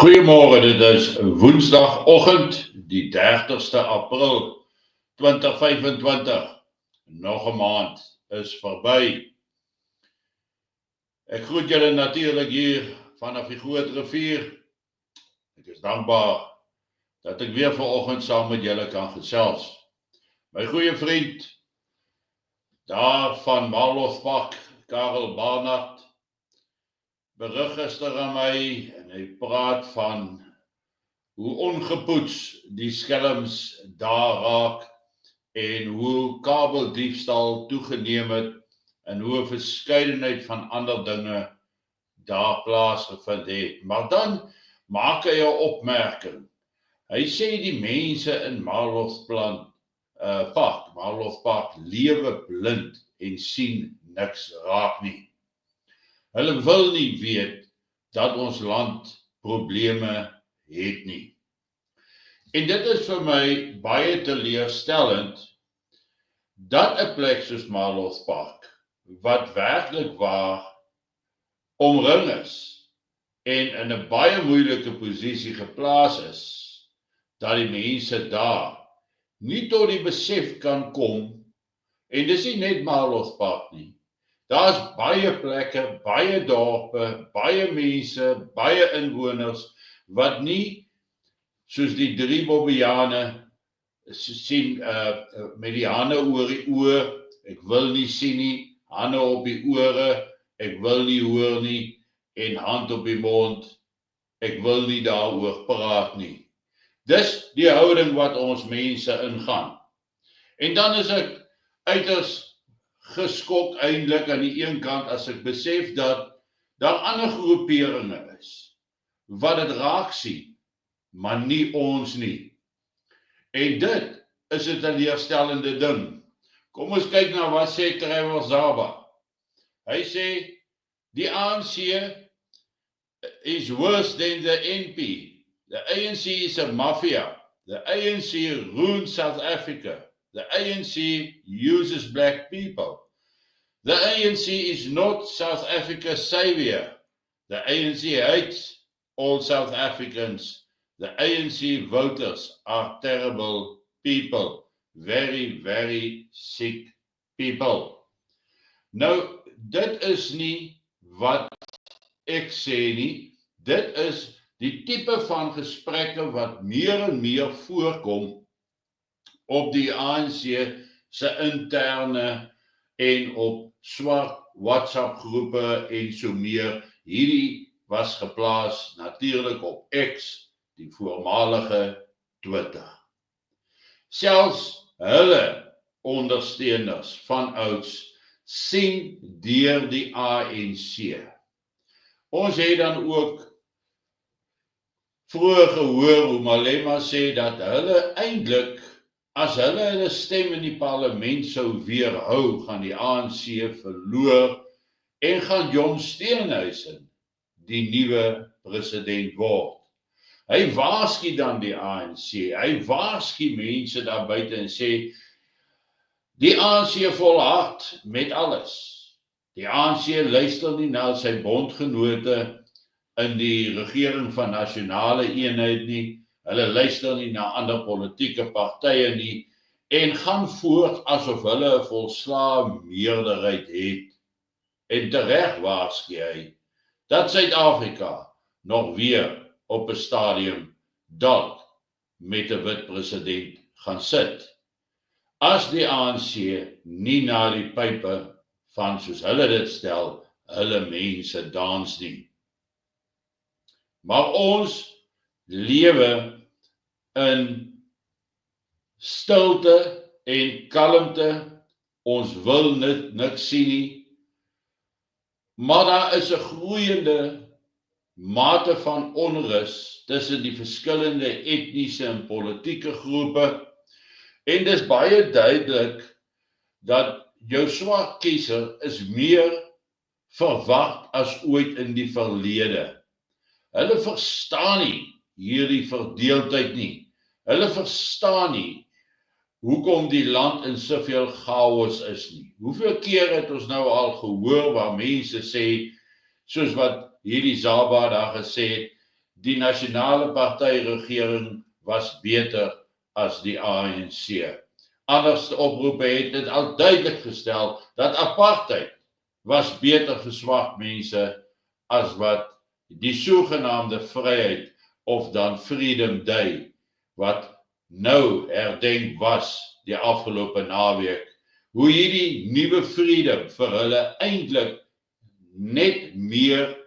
Goeiemôre, dit is Woensdagoggend, die 30ste April 2025. Nog 'n maand is verby. Ek groet julle natuurlik hier vanaf die Groot Rivier. Ek is dankbaar dat ek weer vanoggend saam met julle kan gesels. My goeie vriend daar van Marlothpark, Karel Barnard, berig gister aan my en hy praat van hoe ongepoets die skelms daar raak en hoe kabeldiefstal toegeneem het en hoe 'n verskeidenheid van ander dinge daar plaasgevind het. Maar dan maak hy 'n opmerking. Hy sê die mense in Marlothpark lewe blind en sien niks raak nie. Hulle wil nie weet dat ons land probleme het nie. En dit is vir my baie teleurstellend dat 'n plek soos Marlothpark, wat werklik waar omring is en in 'n baie moeilike posisie geplaas is, dat die mense daar nie tot die besef kan kom, en dis nie net Marlothpark nie. Daar's baie plekke, baie dorpe, baie mense, baie inwoners wat nie soos die 3 Bobbejane sien met die hande oor die oë, ek wil nie sien nie, hande op die ore, ek wil nie hoor nie, en hand op die mond, ek wil nie daaroor praat nie. Dis die houding wat ons mense ingaan. En dan is ek uiters geskok eintlik aan die een kant as ek besef dat daar ander groeperinge is wat dit raak sien, maar nie ons nie. En dit is 'n teleurstellende ding. Kom ons kyk na wat sê Trevor Zaba. Hy sê die ANC is worse than the NP. The ANC is a mafia. The ANC ruins South Africa. The ANC uses black people. The ANC is not South Africa's savior. The ANC hates all South Africans. The ANC voters are terrible people. Very, very sick people. Nou, dit is nie wat ek sê nie. Dit is die tipe van gesprekke wat meer en meer voorkom op die ANC se interne en op swart WhatsApp groepe en so meer. Hierdie was geplaas natuurlik op X, die voormalige Twitter. Selfs hulle ondersteuners van ouds sien deur die ANC. Ons het dan ook vroeër gehoor hoe Malema sê dat hulle eintlik, as hulle hulle stem in die parlement sou weerhou, gaan die ANC verloor en gaan John Steenhuisen die nuwe president word. Hy waarsku dan die ANC, hy waarsku mense daar buite en sê, die ANC volhard met alles. Die ANC luister nie na sy bondgenote in die regering van nasionale eenheid nie, hulle luister nie na ander politieke partye nie, en gaan voort asof hulle 'n volslae meerderheid het. En tereg waarsku hy dat Suid-Afrika nog weer op 'n stadium dalk met 'n wit president gaan sit, as die ANC nie na die pype van, soos hulle dit stel, hulle mense dans nie. Maar ons lewe in stilte en kalmte, ons wil niks sien nie, maar daar is 'n groeiende mate van onrus tussen die verskillende etniese en politieke groepe, en dis baie duidelik dat jou swart kiezer is meer verwag as ooit in die verlede. Hulle verstaan nie hierdie verdeeldheid nie. Hulle verstaan nie hoekom die land in soveel chaos is nie. Hoeveel keer het ons nou al gehoor waar mense sê, soos wat hierdie Zaba daar gesê het, die nasionale partyregering was beter as die ANC. Anders oproepe het dit al duidelik gestel dat apartheid was beter vir swart mense as wat die sogenaamde vryheid of dan Freedom Day wat nou herdenk was die afgelope naweek, hoe hierdie nuwe freedom vir hulle eintlik net meer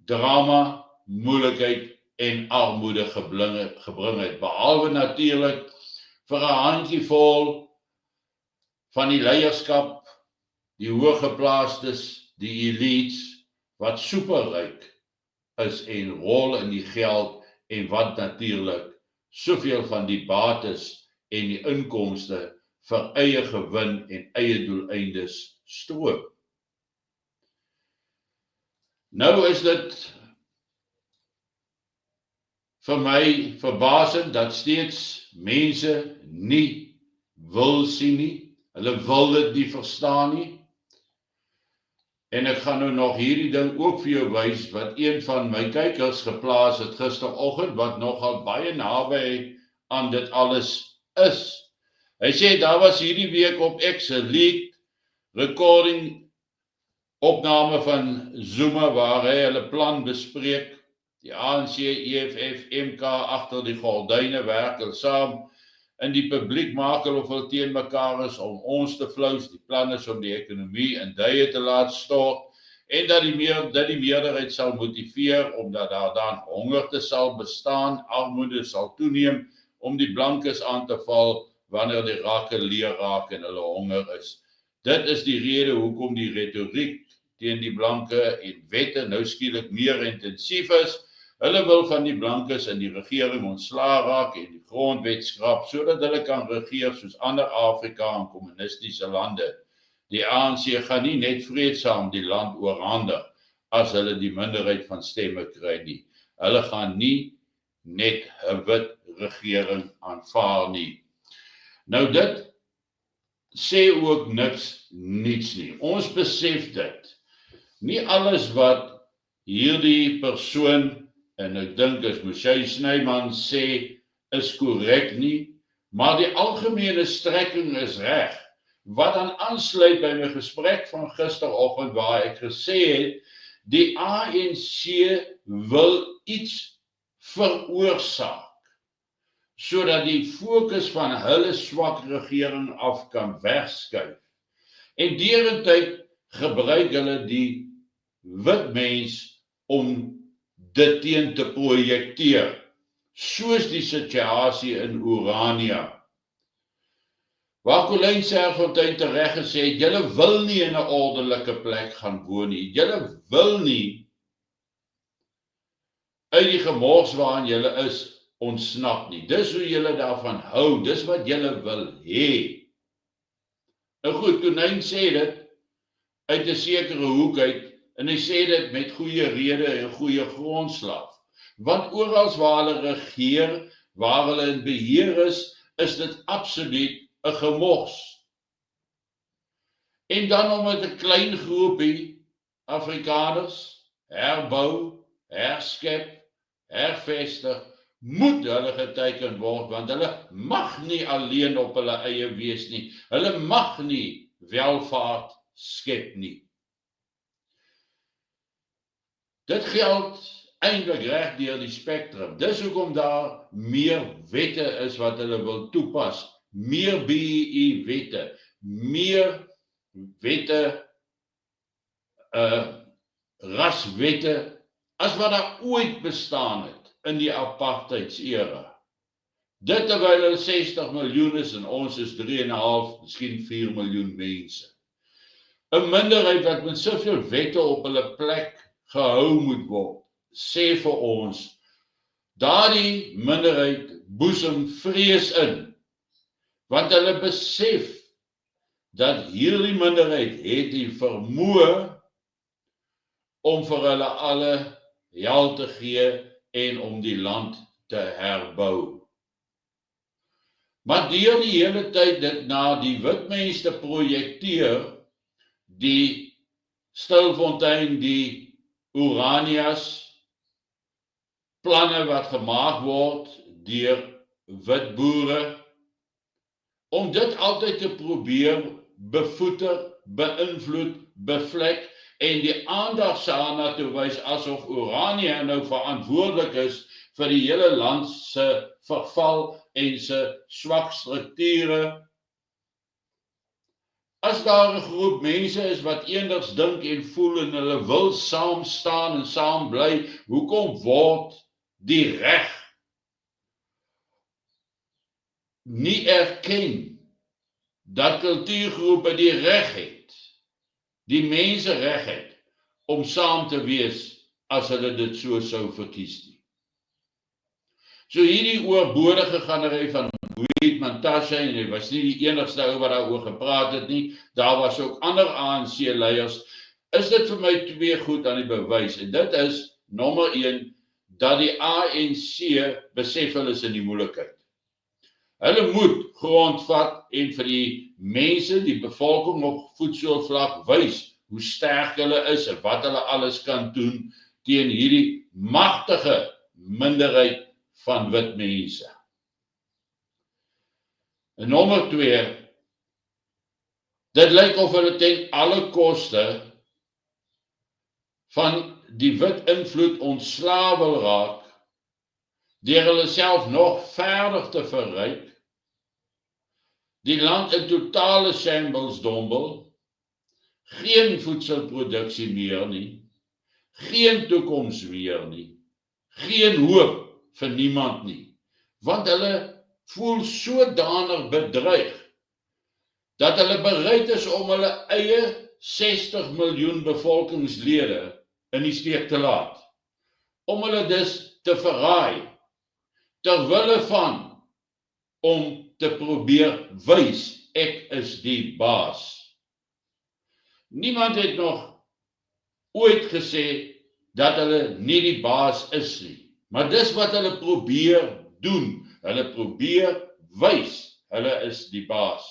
drama, moeilikheid en armoede gebring het, behalwe natuurlik vir 'n handjievol van die leierskap, die hooggeplaastes, die elites, wat superryk is en rol in die geld en wat natuurlik soveel van die bates en die inkomste vir eie gewin en eie doeleindes stroop. Nou is dit vir my verbasend dat steeds mense nie wil sien nie, hulle wil dit nie verstaan nie. En ek gaan nou nog hierdie ding ook vir jou wys wat een van my kykers geplaas het gisteroggend wat nogal baie naby aan dit alles is. Hy sê daar was hierdie week op X 'n leaked recording opname van Zuma waar hy hulle plan bespreek. Die ANC, EFF, MK agter die gordyne werk hulle saam. In die publiek maak hulle of hulle teen mekaar is om ons te flous. Die plan is om die ekonomie in duie te laat stort en dat die meerderheid sal motiveer omdat daar dan hongerte sal bestaan, armoede sal toeneem om die blankes aan te val wanneer die rakke leeg raak en hulle honger is. Dit is die rede hoekom die retoriek teen die blanke en wette nou skielik meer intensief is. Hulle wil van die blankes in die regering ontslae raak en die grondwet skrap sodat hulle kan regeer soos ander Afrika en kommunistiese lande. Die ANC gaan nie net vreedsaam die land oorhandig as hulle die minderheid van stemme kry nie. Hulle gaan nie net 'n wit regering aanvaar nie. Nou dit sê ook niks niets nie. Ons besef dit. Nie alles wat hierdie persoon, en ek dink as Moshe Snyman sê, is korrek nie, maar die algemene strekking is reg. Wat dan aansluit by my gesprek van gisteroggend waar ek gesê het, die ANC wil iets veroorsaak, sodat die fokus van hulle swak regering af kan wegskuif. En derentyd gebruik hulle die wit mens om dit teen te projekteer, soos die situasie in Orania. Waar Colleen Serfontein tereg gesê het, julle wil nie in 'n ordelike plek gaan woon nie, julle wil nie uit die gemors waarin julle is ontsnap nie. Dis hoe julle daarvan hou, dis wat julle wil hê. Nou goed, Konyn sê dit uit 'n sekere hoek uit, en hy sê dit met goeie rede en goeie grondslag. Want oral waar hulle regeer, waar hulle in beheer is dit absoluut 'n gemors. En dan om met 'n klein groepie Afrikaners herbou, herskep, hervestig, moet hulle geteken word, want hulle mag nie alleen op hulle eie wees nie. Hulle mag nie welvaart skep nie. Dit geld eintlik reg deur die spektrum. Dis hoekom daar meer wette is wat hulle wil toepas. Meer BEE wette, meer wette, raswette, as wat daar ooit bestaan het in die apartheidsera. Dit terwyl hulle 60 miljoen is en ons is 3,5, miskien 4 miljoen mense. 'n Minderheid wat met soveel wette op hulle plek gehou moet word, sê vir ons, daardie minderheid boesem vrees in, want hulle besef dat hierdie minderheid het die vermoë om vir hulle alle geld te gee en om die land te herbou. Maar deur die hele tyd dit na die wit mense te projekteer, die Stilfontein, die Oranias, planne wat gemaak word deur wit boere, om dit altyd te probeer bevoeter, beïnvloed, bevlek en die aandag daarna te wys asof Oranje nou verantwoordelik is vir die hele land se verval en se swak strukture. As daar 'n groep mense is wat eendags dink en voel en hulle wil saam staan en saam bly, hoekom word die reg nie erken dat kultuurgroepe die reg het, die mense reg het, om saam te wees as hulle dit so sou verkies nie. So hierdie oorbodige ganery van Boet Mantashe, en hy was nie die enigste ou wat daaroor gepraat het nie, daar was ook ander ANC-leiers, is dit vir my twee goed aan die bewys, en dit is, nommer 1, dat die ANC besef hulle is in die moeilikheid. Hulle moet grondvat en vir die mense, die bevolking op voedselvlak wys hoe sterk hulle is en wat hulle alles kan doen teen hierdie magtige minderheid van wit mense. En nommer 2, dit lyk of hulle ten alle koste van die wit invloed ontslae wil raak, deur hulle self nog verder te verryk, die land in totale shambles dombel, geen voedselproduksie meer nie, geen toekoms meer nie, geen hoop vir niemand nie, want hulle voel sodanig bedreig, dat hulle bereid is om hulle eie 60 miljoen bevolkingslede in die steek te laat, om hulle dus te verraai, terwille van om te probeer wys, ek is die baas. Niemand het nog ooit gesê dat hulle nie die baas is nie, maar dis wat hulle probeer doen, hulle probeer wys, hulle is die baas.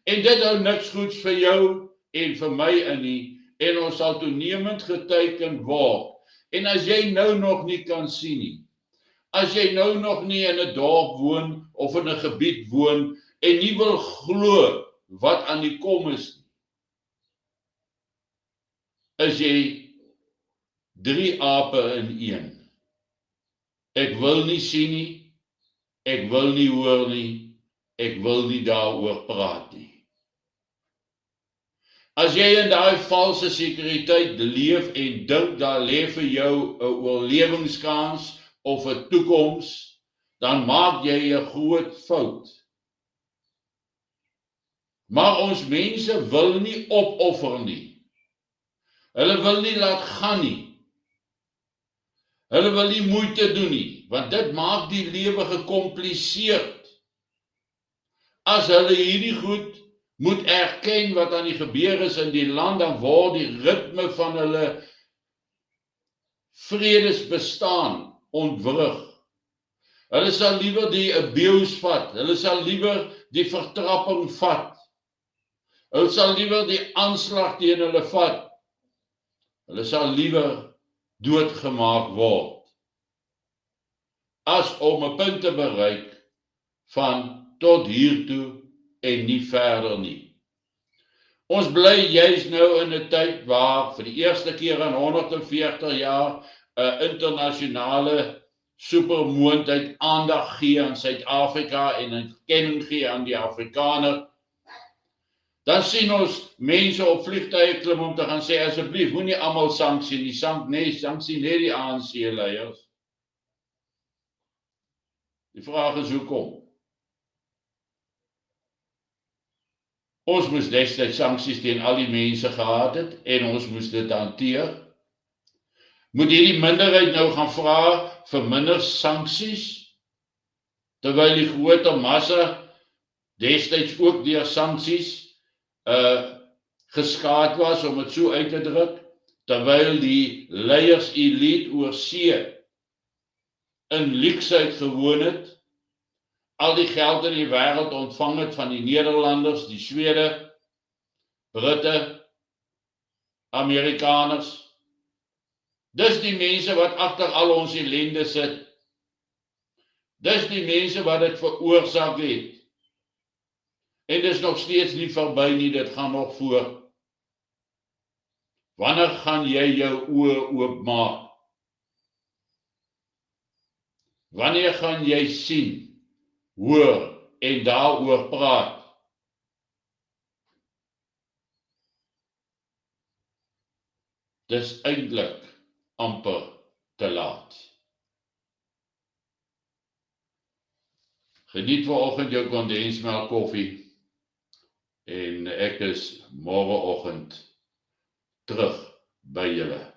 En dit hou niks goeds vir jou en vir my in nie, en ons sal toenemend geteken word. En as jy nou nog nie kan sien nie, as jy nou nog nie in 'n dorp woon of in 'n gebied woon en nie wil glo wat aan die kom is nie, is jy 3 ape in 1. Ek wil nie sien nie, ek wil nie hoor nie, ek wil nie daaroor praat nie. As jy in daai valse sekuriteit leef en dink daar lê vir jou 'n oorlewingskans of 'n toekoms, dan maak jy 'n groot fout. Maar ons mense wil nie opoffer nie. Hulle wil nie laat gaan nie. Hulle wil nie moeite doen nie, want dit maak die lewe gekompliseerd. As hulle hierdie goed moet erken wat aan die gebeur is in die land, dan word die ritme van hulle vredesbestaan ontwrig. Hulle sal liewer die abuse vat, hulle sal liewer die vertrapping vat, hulle sal liewer die aanslag teen hulle vat, hulle sal liewer doodgemaak word, as om 'n punt te bereik van tot hiertoe en nie verder nie. Ons bly juis nou in 'n tyd waar vir die eerste keer in 140 jaar 'n internasionale supermoondheid aandag gee aan Suid-Afrika en 'n erkenning gee aan die Afrikaner. Dan sien ons mense op vliegtuie klim om te gaan sê, asseblief, moenie almal sanksie nie, sanksie net die ANC-leiers. Die vraag is hoekom? Ons moes destyds sanksies teen al die mense gehad het en ons moes dit hanteer. Moet hierdie minderheid nou gaan vra vir minder sanksies, terwyl die groter massa destyds ook deur sanksies geskaad was, om dit so uit te druk, terwyl die leiers elite oor see in luksheid gewoon het, al die geld in die wêreld ontvang het van die Nederlanders, die Swede, Britte, Amerikaners, Dis die mense wat agter al ons ellende sit. Dis die mense wat dit veroorsaak het. En dis nog steeds nie verby nie, dit gaan nog voort. Wanneer gaan jy jou oë oopmaak? Wanneer gaan jy sien, hoor en daaroor praat? Dis eintlik amper te laat. Geniet vanoggend jou kondensmelk koffie en ek is môreoggend terug by julle.